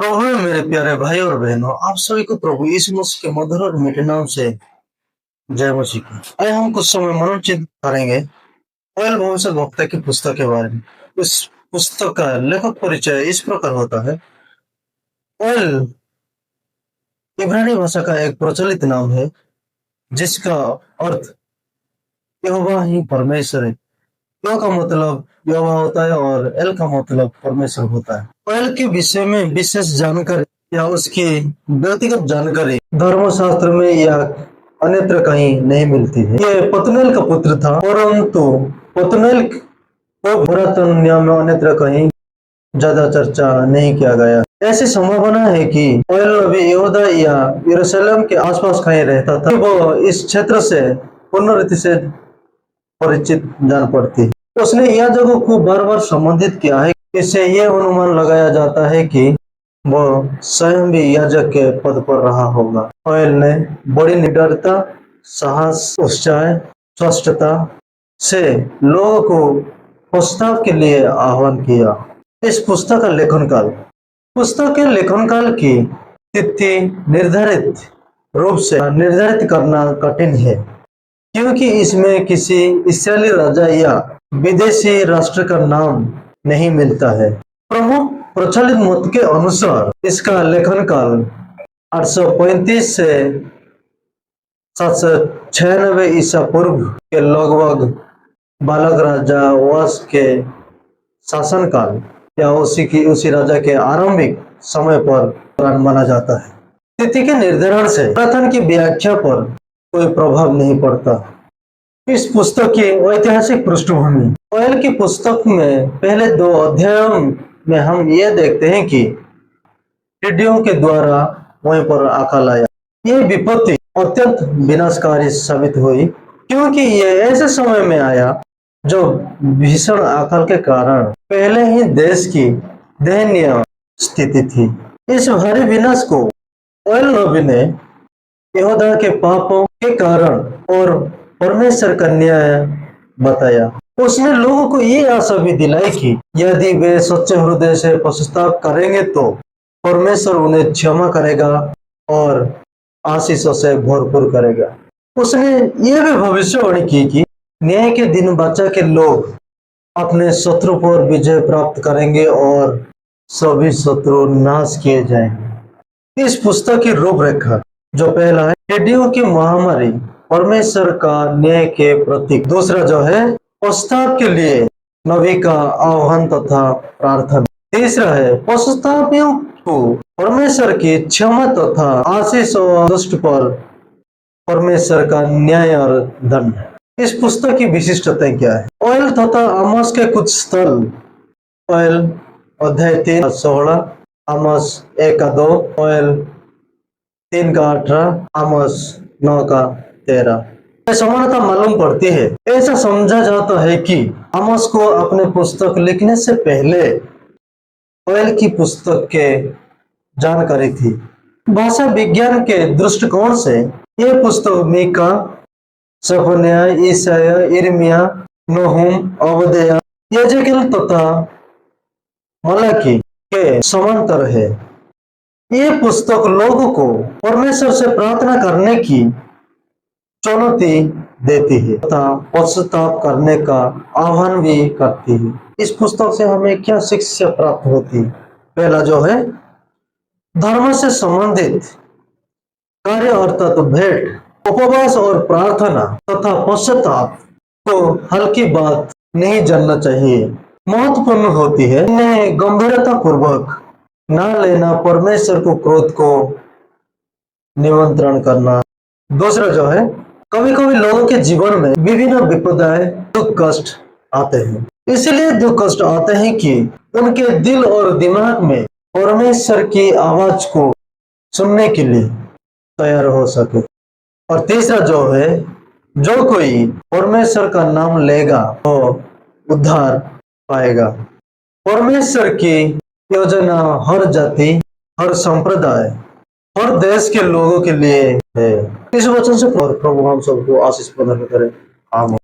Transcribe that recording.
प्रभु में मेरे प्यारे भाई और बहनों, आप सभी को प्रभु यीशु मसीह के मधुर और मीठे नाम से जय मसीह की। आइए हम कुछ समय मनोचित करेंगे ओएल भविष्य वक्ता की पुस्तक के बारे में। इस पुस्तक का लेखक परिचय इस प्रकार होता है। ओएल इब्रानी भाषा का एक प्रचलित नाम है जिसका अर्थ यहोवा ही परमेश्वर है। यो का मतलब यहोवा होता है और एल का मतलब परमेश्वर होता है। ओएल के विषय में विशेष जानकारी या उसकी व्यक्तिगत जानकारी धर्मशास्त्र में या अन्यत्र कहीं नहीं मिलती है। ये पतनेल का पुत्र था, परंतु पतनेल को पुरातन नियम में अन्यत्र कहीं ज्यादा चर्चा नहीं किया गया। ऐसी संभावना है कि ओएल नबी यहूदा या यरूशलेम के आसपास कहीं रहता था। वो इस क्षेत्र से पूर्ण रीति से परिचित जान पड़ती है। उसने यह जगह को बार बार संबोधित किया है। इससे यह अनुमान लगाया जाता है कि वो स्वयं भी याजक के पद पर रहा होगा। ओएल ने बड़ी निडरता, साहस, उत्साह, स्पष्टता से लोगों को प्रस्ताव के लिए आह्वान किया। इस पुस्तक का लेखन काल, पुस्तक के लेखन काल की तिथि निर्धारित रूप से निर्धारित करना कठिन है, क्योंकि इसमें किसी इस्राएली राजा या विदेशी राष्ट्र का नाम नहीं मिलता है। प्रमुख प्रचलित मत के अनुसार इसका लेखन काल 835 से 796 ईसा पूर्व के लगभग बालक राजा वास के शासनकाल या उसी राजा के आरंभिक समय पर माना जाता है। तिथि के निर्धारण से कथन की व्याख्या पर कोई प्रभाव नहीं पड़ता। इस पुस्तक की ऐतिहासिक पृष्ठभूमि, ओएल की पुस्तक में पहले 2 अध्यायों में हम ये देखते हैं कि टिड्डियों के द्वारा वहीं पर अकाल आया। ये विपत्ति अत्यंत विनाशकारी साबित हुई, क्योंकि ये ऐसे समय में आया जो भीषण अकाल के कारण पहले ही देश की दयनीय स्थिति थी। इस भारी विनाश को ओएल नबी ने यहूदा के पापों के कारण और परमेश्वर का न्याय बताया। उसने लोगों को ये आशा भी दिलाई कि यदि वे सच्चे हृदय से पश्चाताप करेंगे तो परमेश्वर उन्हें क्षमा करेगा और आशीषों से भरपूर करेगा। उसने ये भी भविष्यवाणी की कि न्याय के दिन बचा के लोग अपने शत्रु पर विजय प्राप्त करेंगे और सभी शत्रु नाश किए जाएंगे। इस पुस्तक की रूपरेखा, जो पहला है टिड्डियों की महामारी, परमेश्वर का न्याय के प्रतीक। दूसरा जो है पश्चाताप के लिए नबी का आह्वान तथा प्रार्थना। तीसरा है पश्चातापियों को परमेश्वर की क्षमा तथा आशीष और दुष्ट पर परमेश्वर का न्याय और दंड। इस पुस्तक की विशिष्टताएं क्या है? ओएल तथा आमोस के कुछ स्थल, ओएल अध्याय 3 16, आमोस 1 का 2, ओएल 3 का 18, आमोस 9 का 13। समानता मालूम पड़ती है। ऐसा समझा जाता है कि आमोस को अपने पुस्तक लिखने से पहले ओएल की पुस्तक के जानकारी थी। भाषा विज्ञान के दृष्टिकोण से यह पुस्तक मीका, सफन्याह, ईसाया, यिर्मयाह, नहूम, ओबद्याह, यजेकिएल तथा मलाकी के समांतर है। यह पुस्तक लोगों को परमेश्वर से प्रार्थना करने की चुनौती देती है तथा पश्चाताप करने का आह्वान भी करती है। इस पुस्तक से हमें क्या शिक्षा प्राप्त होती है? पहला जो है धर्म से संबंधित कार्य अर्थात भेंट, उपवास और प्रार्थना तथा पश्चाताप को हल्की बात नहीं जानना चाहिए, महत्वपूर्ण होती है। इन्हें गंभीरता पूर्वक न लेना परमेश्वर को क्रोध को निमंत्रण करना। दूसरा जो है कभी कभी लोगों के जीवन में विभिन्न विपदाएं, दुख कष्ट आते हैं। इसलिए दुख कष्ट आते हैं कि उनके दिल और दिमाग में परमेश्वर की आवाज को सुनने के लिए तैयार हो सके। और तीसरा जो है जो कोई परमेश्वर का नाम लेगा वो उद्धार पाएगा। परमेश्वर की योजना हर जाति, हर संप्रदाय, हर देश के लोगों के लिए है। इस वचन से प्रभु हम सबको आशीष प्रदान करें। आमीन।